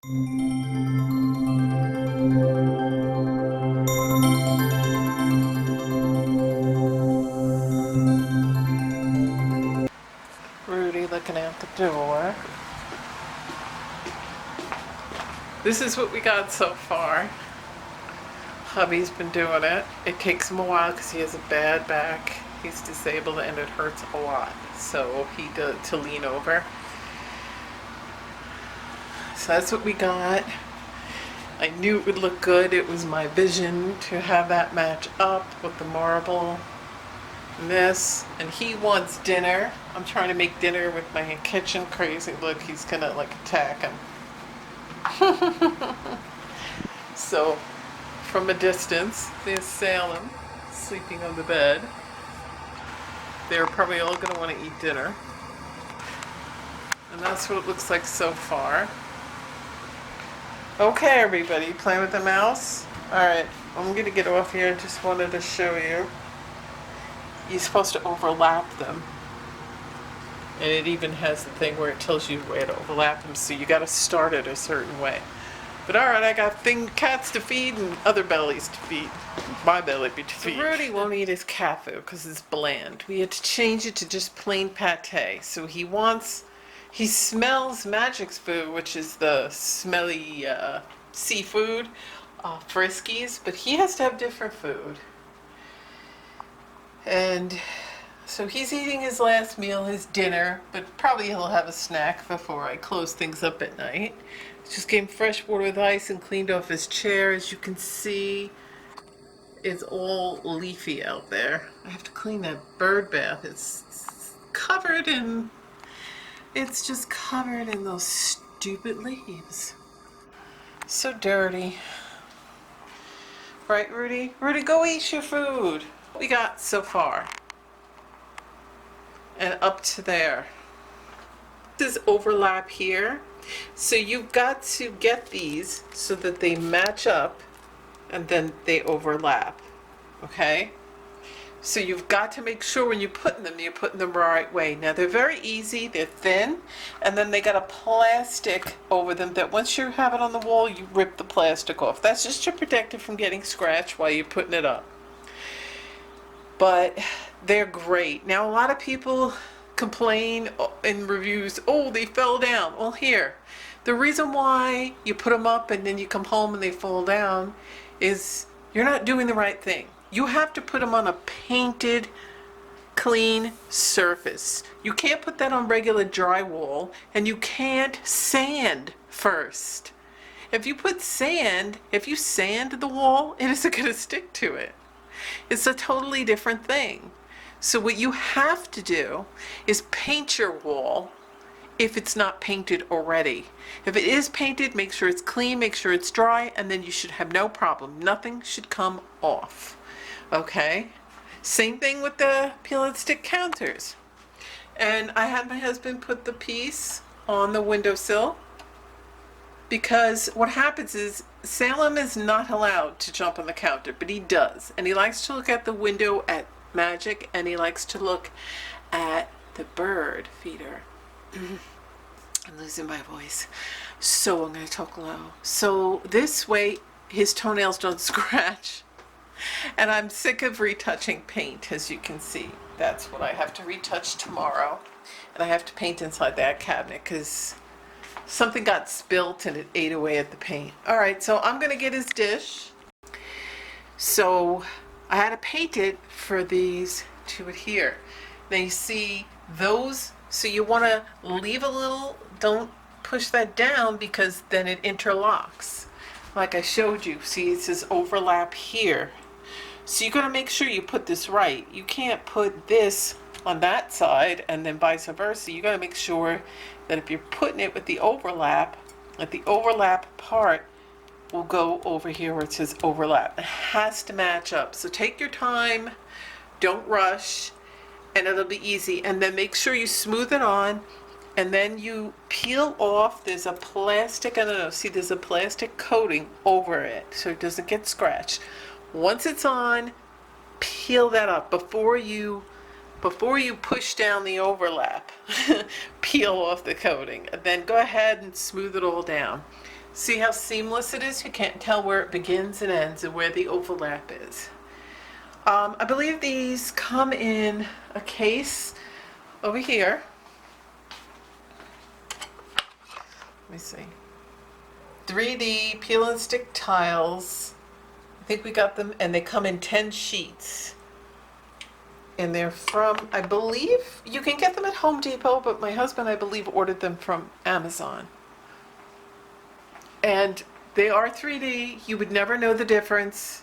Rudy looking out the door. This is what we got so far. Hubby's been doing it. It takes him a while because he has a bad back. He's disabled and it hurts a lot. So he does to lean over. So that's what we got. I knew it would look good. It was my vision to have that match up with the marble and this. And he wants dinner. I'm trying to make dinner with my kitchen crazy. Look, he's gonna like attack him. So from a distance, there's Salem sleeping on the bed. They're probably all gonna want to eat dinner. And that's what it looks like so far. Okay, everybody, playing with the mouse? Alright, I'm gonna get off here. I just wanted to show you. You're supposed to overlap them. And it even has the thing where it tells you where to overlap them, so you gotta start it a certain way. But alright, I got cats to feed and other bellies to feed. My belly to feed. Rudy won't eat his cat food because it's bland. We had to change it to just plain pate. So he smells Magic's food, which is the smelly seafood, Friskies, but he has to have different food. And so he's eating his last meal, his dinner, but probably he'll have a snack before I close things up at night. Just gave him fresh water with ice and cleaned off his chair. As you can see, it's all leafy out there. I have to clean that bird bath. It's covered in... It's just covered in those stupid leaves. So dirty. Right, Rudy? Rudy, go eat your food. What we got so far? And up to there. This is overlap here. So you've got to get these so that they match up and then they overlap. Okay? So you've got to make sure when you're putting them the right way. Now they're very easy, they're thin, and then they got a plastic over them that once you have it on the wall, you rip the plastic off. That's just to protect it from getting scratched while you're putting it up. But they're great. Now a lot of people complain in reviews, oh, they fell down. Well, here, the reason why you put them up and then you come home and they fall down is you're not doing the right thing. You have to put them on a painted, clean surface. You can't put that on regular drywall, and you can't sand first. If you sand the wall, it isn't going to stick to it. It's a totally different thing. So what you have to do is paint your wall if it's not painted already. If it is painted, make sure it's clean, make sure it's dry, and then you should have no problem. Nothing should come off. Okay? Same thing with the peel and stick counters. And I had my husband put the piece on the windowsill because what happens is Salem is not allowed to jump on the counter, but he does. And he likes to look at the window at Magic, and he likes to look at the bird feeder. I'm losing my voice, so I'm going to talk low. So this way his toenails don't scratch. And I'm sick of retouching paint, as you can see. That's what I have to retouch tomorrow. And I have to paint inside that cabinet because something got spilt and it ate away at the paint. Alright, so I'm going to get his dish. So I had to paint it for these to adhere. Now you see those, so you want to leave a little, don't push that down because then it interlocks. Like I showed you, see it says overlap here. So you're going to make sure you put this right. You can't put this on that side and then vice versa. You got to make sure that if you're putting it with the overlap, that the overlap part will go over here where it says overlap. It has to match up. So take your time, don't rush, and it'll be easy. And then make sure you smooth it on, and then you peel off. There's a plastic, I don't know, see there's a plastic coating over it so it doesn't get scratched. Once it's on, peel that up before you push down the overlap. Peel off the coating and then go ahead and smooth it all down. See how seamless it is? You can't tell where it begins and ends and where the overlap is. I believe these come in a case over here. Let me see. 3D peel and stick tiles. I think we got them, and they come in 10 sheets. And they're from, I believe, you can get them at Home Depot, but my husband, I believe, ordered them from Amazon. And they are 3D. You would never know the difference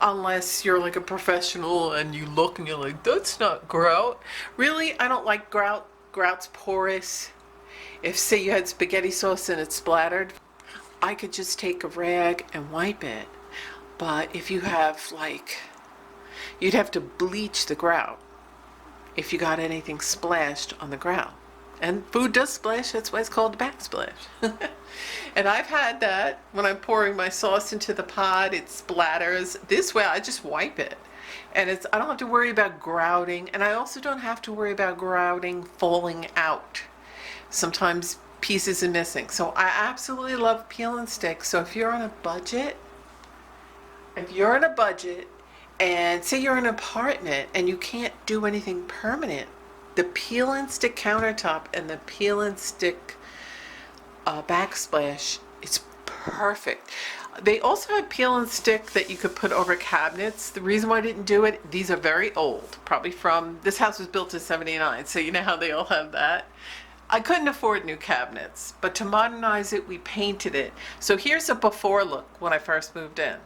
unless you're like a professional and you look and you're like, that's not grout. Really, I don't like grout. Grout's porous. If, say, you had spaghetti sauce and it splattered, I could just take a rag and wipe it. But if you have, like, you'd have to bleach the grout if you got anything splashed on the grout. And food does splash, that's why it's called a backsplash. And I've had that when I'm pouring my sauce into the pot, it splatters. This way I just wipe it. And I don't have to worry about grouting, and I also don't have to worry about grouting falling out. Sometimes pieces are missing. So I absolutely love peel and stick. So if you're on a budget, and say you're in an apartment and you can't do anything permanent, the peel and stick countertop and the peel and stick backsplash, it's perfect. They also have peel and stick that you could put over cabinets. The reason why I didn't do it, these are very old, probably from, this house was built in '79, so you know how they all have that. I couldn't afford new cabinets, but to modernize it, we painted it. So here's a before look when I first moved in.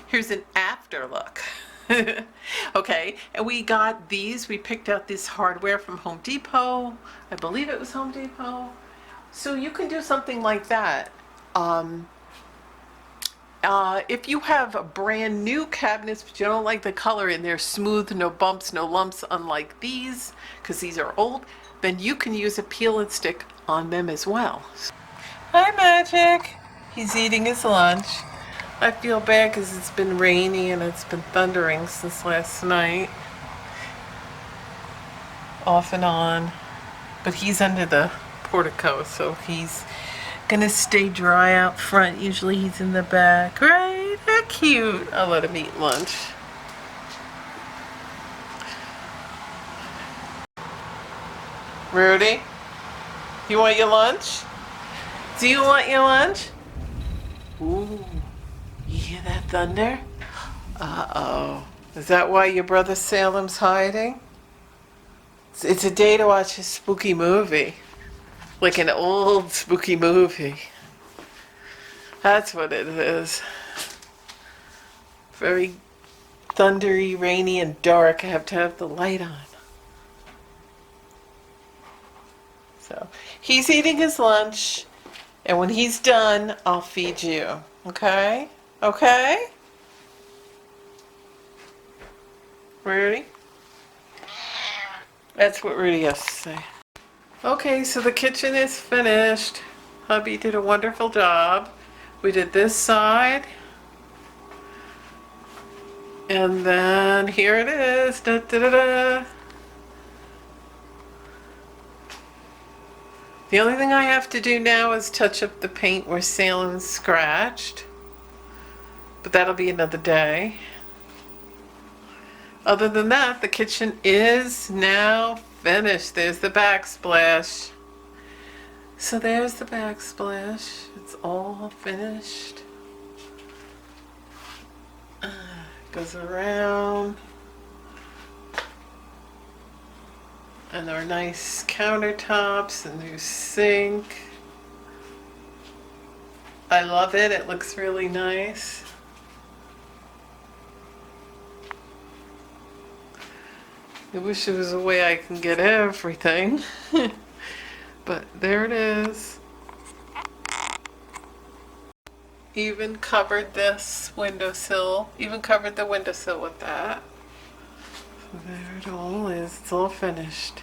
Here's an after look. Okay, and we got these, we picked out this hardware from Home Depot. I believe it was Home Depot. So you can do something like that. If you have brand new cabinets, but you don't like the color and they're smooth, no bumps, no lumps, unlike these, because these are old, then you can use a peel and stick on them as well. Hi, Magic. He's eating his lunch. I feel bad because it's been rainy and it's been thundering since last night. Off and on. But he's under the portico, so he's gonna stay dry out front. Usually he's in the back. Right? How cute. I'll let him eat lunch. Rudy, you want your lunch? Do you want your lunch? Ooh. You hear that thunder? Uh-oh. Is that why your brother Salem's hiding? It's a day to watch a spooky movie. Like an old spooky movie. That's what it is. Very thundery, rainy, and dark. I have to have the light on. So, he's eating his lunch, and when he's done, I'll feed you. Okay? Okay? Rudy? That's what Rudy has to say. Okay, so the kitchen is finished. Hubby did a wonderful job. We did this side. And then here it is. Da, da, da, da. The only thing I have to do now is touch up the paint where Salem's scratched. But that'll be another day. Other than that, the kitchen is now finished. There's the backsplash. So there's the backsplash. It's all finished. Goes around. And our nice countertops, a new sink. I love it. It looks really nice. I wish there was a way I can get everything. But there it is. Even covered this windowsill. Even covered the windowsill with that. So there it all is. It's all finished.